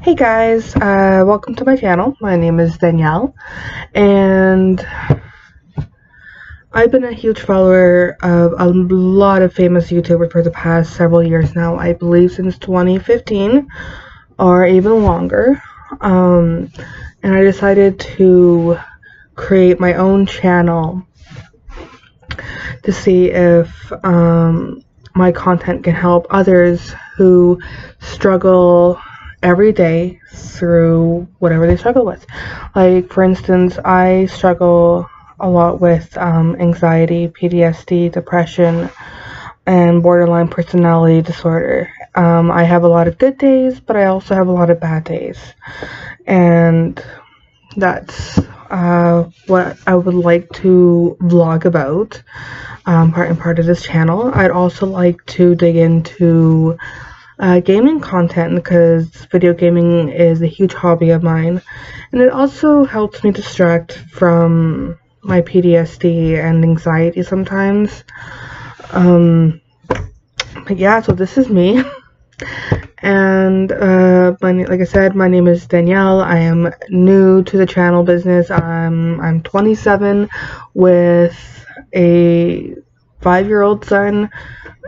Hey guys, welcome to my channel. My name is Danielle, and I've been a huge follower of a lot of famous YouTubers for the past several years now. I believe since 2015 or even longer. And I decided to create my own channel to see if my content can help others who struggle every day through whatever they struggle with. Like, for instance, I struggle a lot with anxiety, PTSD, depression, and borderline personality disorder. I have a lot of good days, but I also have a lot of bad days. And that's what I would like to vlog about, part of this channel. I'd also like to dig into gaming content because video gaming is a huge hobby of mine, and it also helps me distract from my PTSD and anxiety sometimes. But yeah, so this is me. And like I said, my name is Danielle. I am new to the channel business. I'm 27 with a 5-year-old son.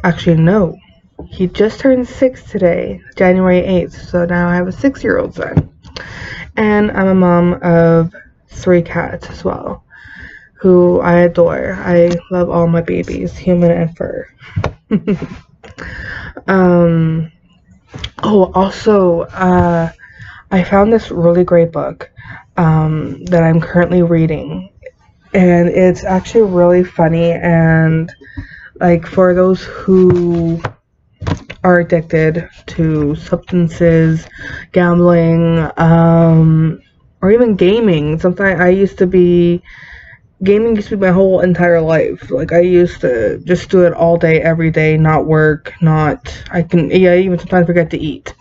Actually, no. He just turned 6 today, January 8th. So now I have a 6-year-old son. And I'm a mom of 3 cats as well, who I adore. I love all my babies, human and fur. Oh, also, I found this really great book that I'm currently reading, and it's actually really funny, and like for those who are addicted to substances, gambling, or even gaming. Gaming used to be my whole entire life. Like, I used to just do it all day, every day, not work, even sometimes forget to eat.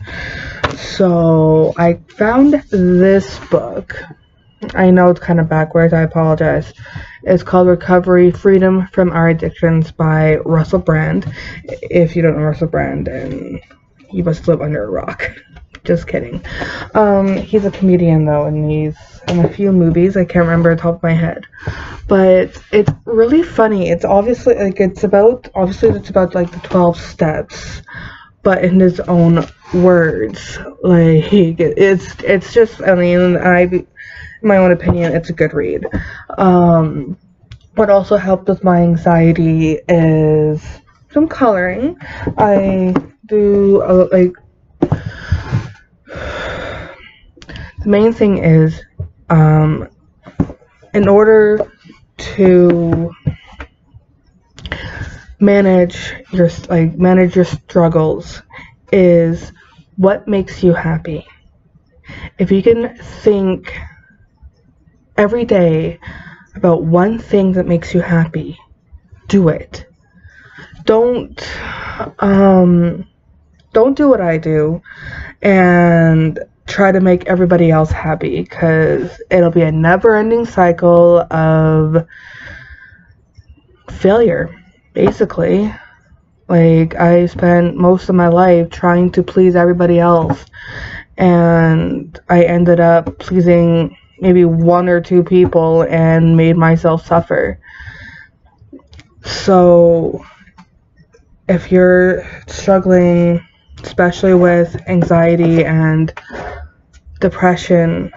So I found this book. I know it's kind of backwards, I apologize. It's called Recovery: Freedom from Our Addictions by Russell Brand. If you don't know Russell Brand, then you must live under a rock. Just kidding. He's a comedian though, and he's in a few movies. I can't remember the top of my head, but it's really funny. It's obviously it's about like the 12 steps, but in his own words. Like, it's just, I mean, in my own opinion, it's a good read. What also helped with my anxiety is some coloring. I do the main thing is, in order to manage your struggles, is what makes you happy. If you can think every day about one thing that makes you happy, do it. Don't do what I do and try to make everybody else happy, because it'll be a never-ending cycle of failure, basically. Like, I spent most of my life trying to please everybody else, and I ended up pleasing maybe 1 or 2 people and made myself suffer. So if you're struggling, especially with anxiety and depression,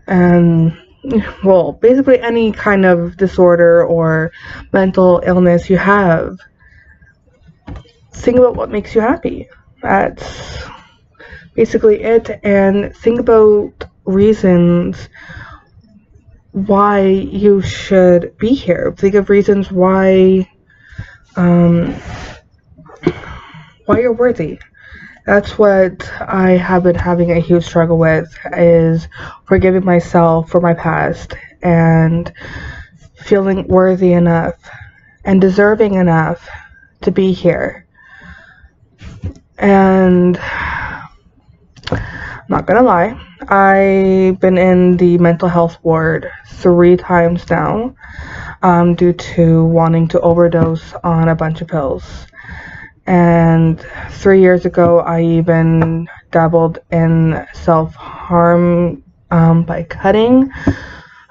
and well, basically any kind of disorder or mental illness you have, think about what makes you happy. That's basically it. And think about reasons why you should be here. Think of reasons why you're worthy. That's what I have been having a huge struggle with, is forgiving myself for my past and feeling worthy enough and deserving enough to be here. And not gonna lie, I've been in the mental health ward 3 times now, due to wanting to overdose on a bunch of pills. And 3 years ago, I even dabbled in self-harm by cutting.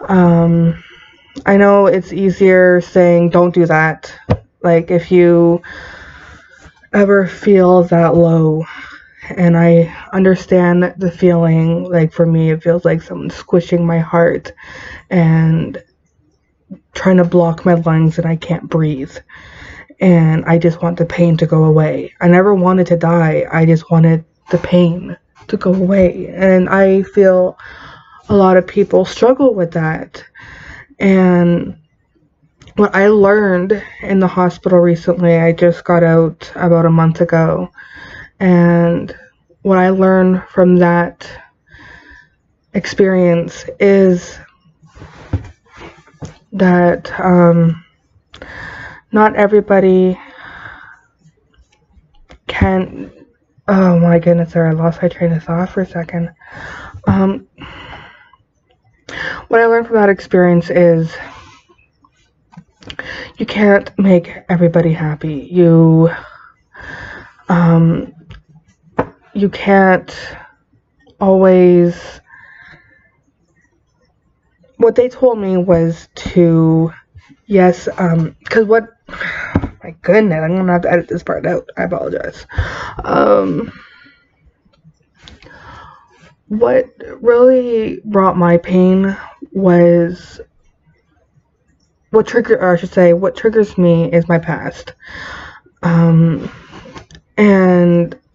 I know it's easier saying don't do that. Like, if you ever feel that low, and I understand the feeling, like for me it feels like someone squishing my heart and trying to block my lungs and I can't breathe. And I just want the pain to go away. I never wanted to die. I just wanted the pain to go away. And I feel a lot of people struggle with that. And what I learned in the hospital recently, I just got out about a month ago. And what I learned from that experience is that not everybody can. Oh my goodness, sorry, I lost my train of thought for a second. What I learned from that experience is you can't make everybody happy. You can't always. What they told me was to, yes, because what, my goodness, I'm gonna have to edit this part out. I apologize. What really brought my pain was what triggers me is my past. And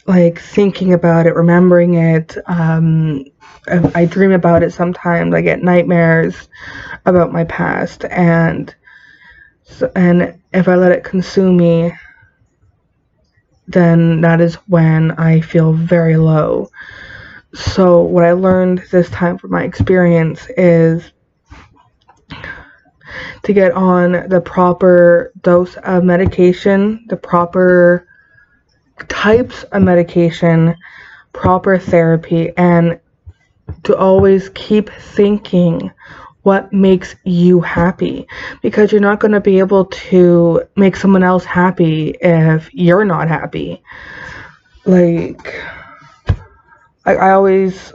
like thinking about it, remembering it, I dream about it sometimes. I get nightmares about my past, and if I let it consume me, then that is when I feel very low. So what I learned this time from my experience is to get on the proper dose of medication, the proper types of medication, proper therapy, and to always keep thinking what makes you happy, because you're not going to be able to make someone else happy if you're not happy. Like, I always,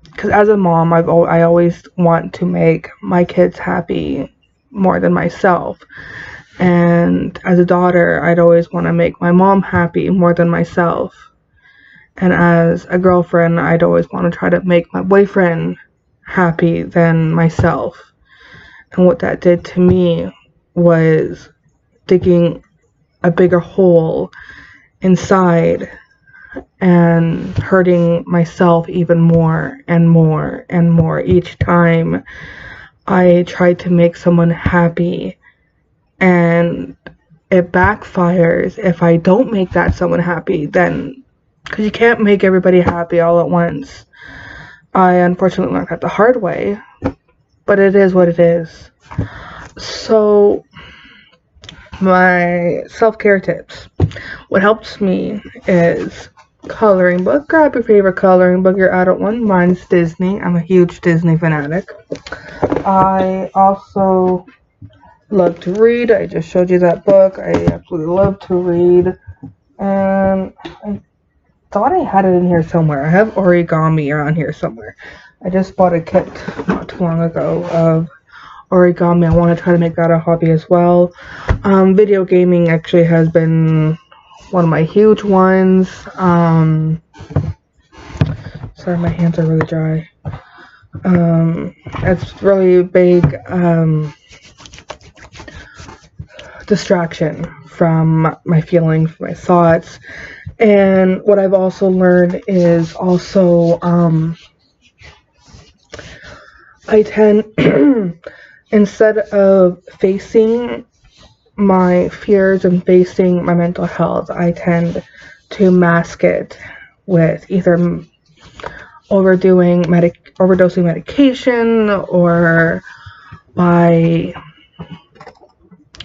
because as a mom, I always want to make my kids happy more than myself. And as a daughter, I'd always want to make my mom happy more than myself. And as a girlfriend, I'd always want to try to make my boyfriend happy than myself. And what that did to me was digging a bigger hole inside and hurting myself even more and more and more each time I tried to make someone happy. And it backfires if I don't make that someone happy, then, because you can't make everybody happy all at once. I unfortunately learned that the hard way, but it is what it is. So, my self-care tips. What helps me is coloring book. Grab your favorite coloring book, your adult one. Mine's Disney. I'm a huge Disney fanatic. I also love to read. I just showed you that book. I absolutely love to read. And I thought I had it in here somewhere. I have origami around here somewhere. I just bought a kit not too long ago of origami. I want to try to make that a hobby as well. Video gaming actually has been one of my huge ones. Sorry, my hands are really dry. It's really a big distraction from my feelings, my thoughts. And what I've also learned is also I tend instead of facing my fears and facing my mental health, I tend to mask it with either overdosing medication, or by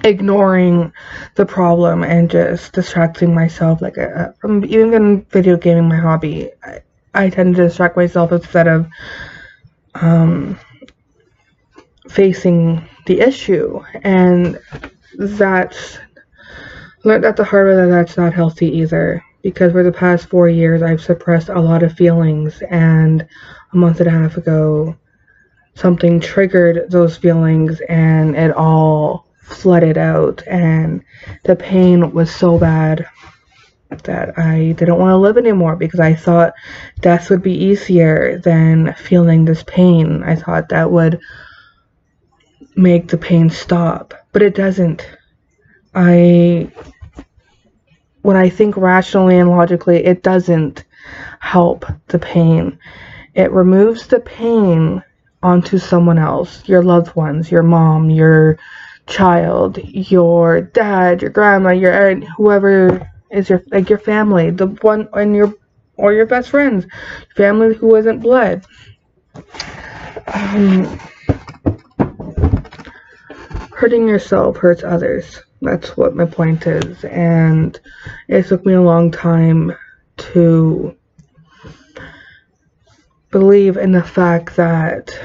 ignoring the problem and just distracting myself. Like from even video gaming, my hobby, I tend to distract myself instead of facing the issue. And that's learned at the hard way that that's not healthy either. because for the past 4 years I've suppressed a lot of feelings, and a month and a half ago something triggered those feelings and it all flooded out, and the pain was so bad that I didn't want to live anymore because I thought death would be easier than feeling this pain. I thought that would make the pain stop, but it doesn't. When I think rationally and logically, it doesn't help the pain. It removes the pain onto someone else, your loved ones, your mom, your child, your dad, your grandma, your aunt, whoever is your family, the one and your best friends, family who isn't blood. Hurting yourself hurts others. That's what my point is, and it took me a long time to believe in the fact that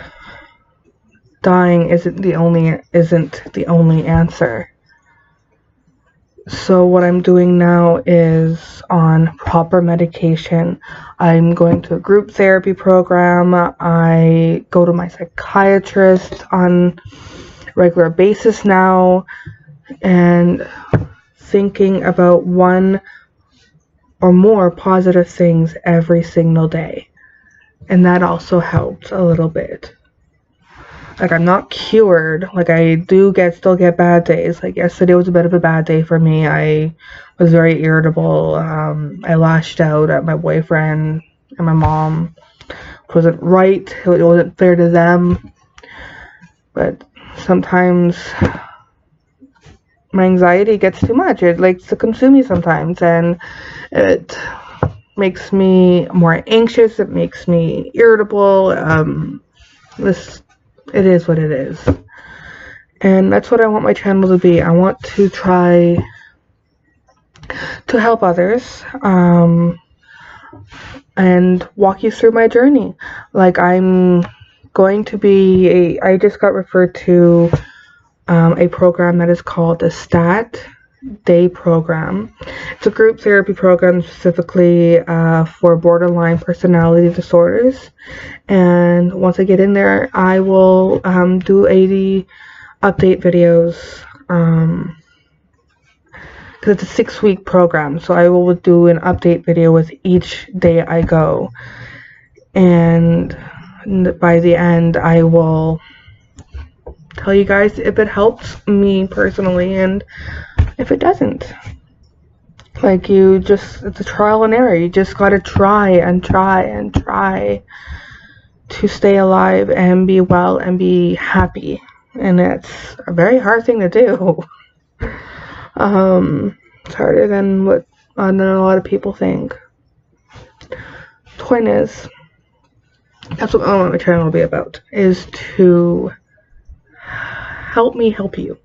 dying isn't the only answer. So what I'm doing now is on proper medication. I'm going to a group therapy program. I go to my psychiatrist on a regular basis now, and thinking about one or more positive things every single day. And that also helps a little bit. Like, I'm not cured. Like, I still get bad days. Like, yesterday was a bit of a bad day for me. I was very irritable. I lashed out at my boyfriend and my mom. It wasn't right. It wasn't fair to them. But sometimes my anxiety gets too much. It likes to consume me sometimes, and it makes me more anxious. It makes me irritable. It is what it is. And that's what I want my channel to be. I want to try to help others, and walk you through my journey. Like, I just got referred to a program that is called the STAT Day program. It's a group therapy program specifically for borderline personality disorders. And once I get in there, I will do 80 update videos, because it's a 6-week program. So I will do an update video with each day I go. And by the end, I will tell you guys if it helps me personally and if it doesn't. Like, it's a trial and error. You just gotta try and try and try to stay alive and be well and be happy. And it's a very hard thing to do. It's harder than a lot of people think. Point is, that's what I want my channel to be about, is to help me help you.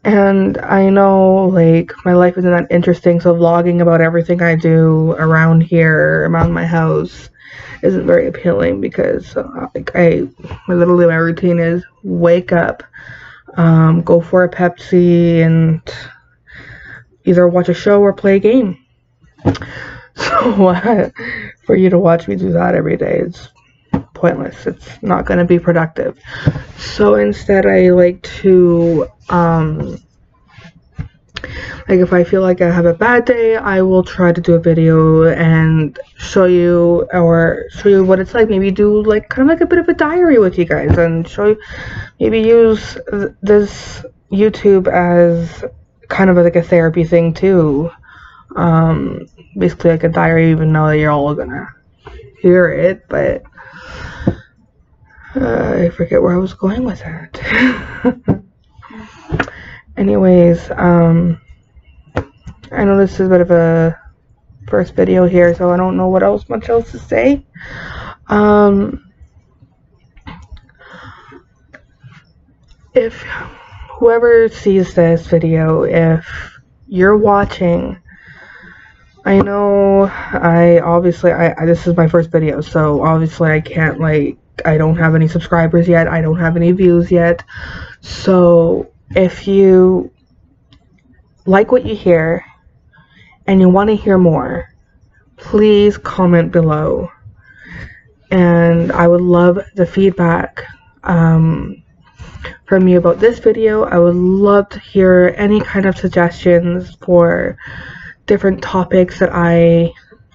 And I know, like, my life isn't that interesting, so vlogging about everything I do around here, around my house, isn't very appealing, because literally my routine is wake up, go for a Pepsi, and either watch a show or play a game. So for you to watch me do that every day is pointless. It's not going to be productive. So instead, I like to like, if I feel like I have a bad day, I will try to do a video and show you what it's like. Maybe do like kind of like a bit of a diary with you guys, and maybe use this YouTube as kind of like a therapy thing too. Basically like a diary, even though you're all gonna hear it, but I forget where I was going with that. Anyways, I know this is a bit of a first video here, so I don't know much else to say. If whoever sees this video, if you're watching, I know this is my first video, so obviously I can't, I don't have any subscribers yet, I don't have any views yet. So if you like what you hear and you want to hear more, please comment below. And I would love the feedback from you about this video. I would love to hear any kind of suggestions for different topics that I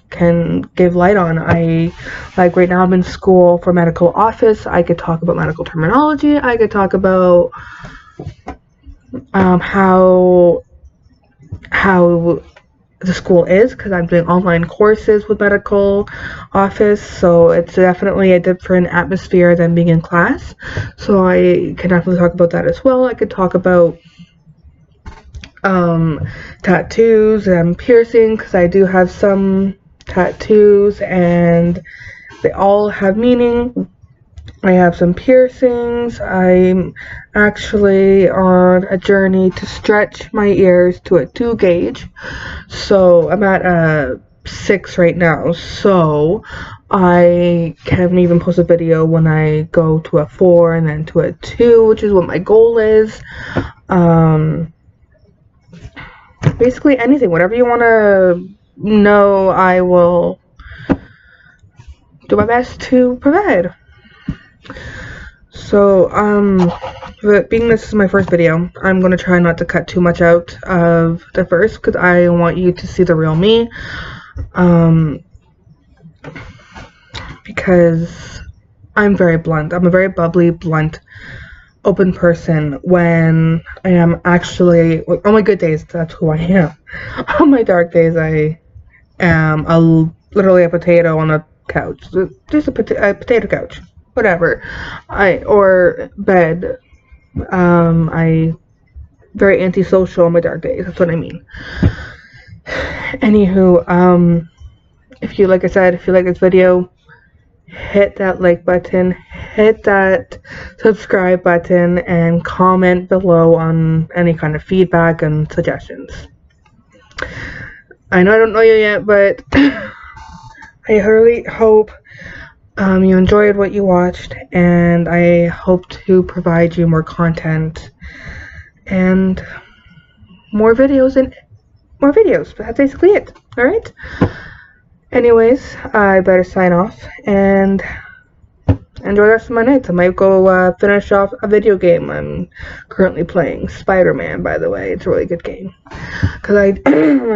can give light on. Like right now I'm in school for medical office. I could talk about medical terminology. I could talk about how the school is, because I'm doing online courses with medical office, so it's definitely a different atmosphere than being in class. So I can definitely talk about that as well. I could talk about tattoos and piercing, because I do have some tattoos and they all have meaning. I have some piercings. I'm actually on a journey to stretch my ears to a 2 gauge. So I'm at a 6 right now. So I can even post a video when I go to a 4 and then to a 2, which is what my goal is. Basically anything, whatever you want to know, I will do my best to provide. So, being this is my first video, I'm going to try not to cut too much out of the first, because I want you to see the real me, because I'm very blunt. I'm a very bubbly, blunt, open person when I am actually, on my good days, that's who I am. On my dark days, I am literally a potato on a couch, just a potato couch. Whatever, or bed. I very antisocial on my dark days. That's what I mean. Anywho, if you, like I said, if you like this video, hit that like button, hit that subscribe button, and comment below on any kind of feedback and suggestions. I know I don't know you yet, but I really hope you enjoyed what you watched, and I hope to provide you more content and more videos and more videos. That's basically it. Alright? Anyways, I better sign off and enjoy the rest of my night. I might go finish off a video game I'm currently playing. Spider-Man, by the way. It's a really good game. Because I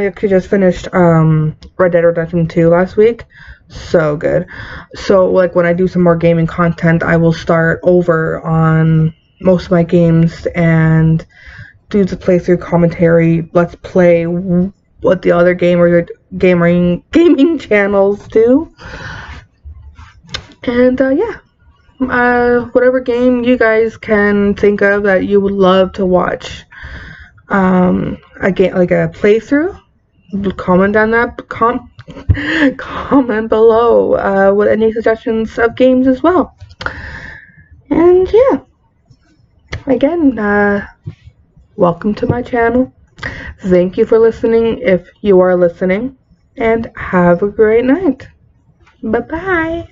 actually just finished Red Dead Redemption 2 last week. So good. So like when I do some more gaming content, I will start over on most of my games and do the playthrough commentary. Let's play what the other gaming channels do. And yeah, whatever game you guys can think of that you would love to watch, a game like a playthrough, comment on that. Comment below with any suggestions of games as well. And yeah, again, welcome to my channel. Thank you for listening if you are listening, and have a great night. Bye bye.